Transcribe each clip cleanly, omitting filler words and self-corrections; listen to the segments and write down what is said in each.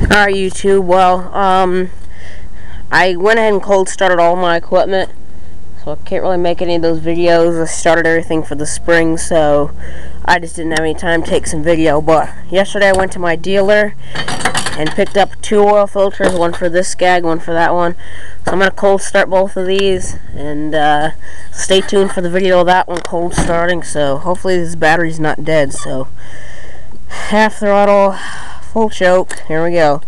Alright, YouTube, well, I went ahead and cold started all my equipment, so I can't really make any of those videos. I started everything for the spring, so I just didn't have any time to take some video. But yesterday I went to my dealer and picked up 2 oil filters, one for this scag, one for that one. So I'm going to cold start both of these, and stay tuned for the video of that one cold starting. So hopefully this battery's not dead. So half throttle, full choke, here we go.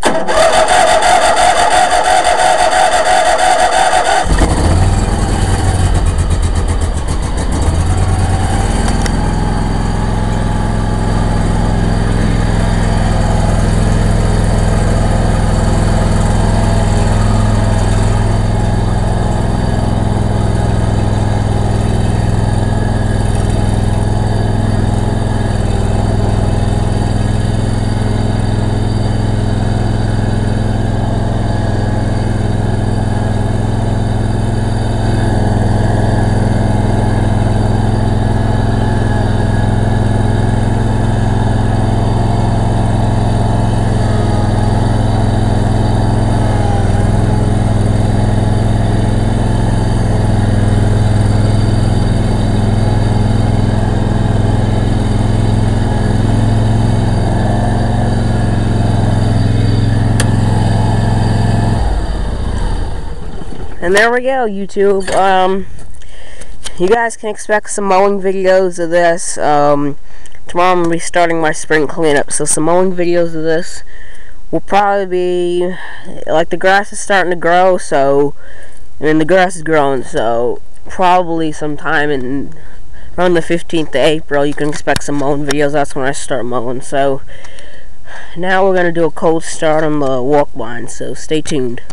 And there we go, YouTube. You guys can expect some mowing videos of this. Tomorrow I'm going to be starting my spring cleanup, so some mowing videos of this will probably be, like, the grass is starting to grow, so, the grass is growing, so probably sometime in around the 15th of April you can expect some mowing videos. That's when I start mowing. So now we're going to do a cold start on the walk line, so stay tuned.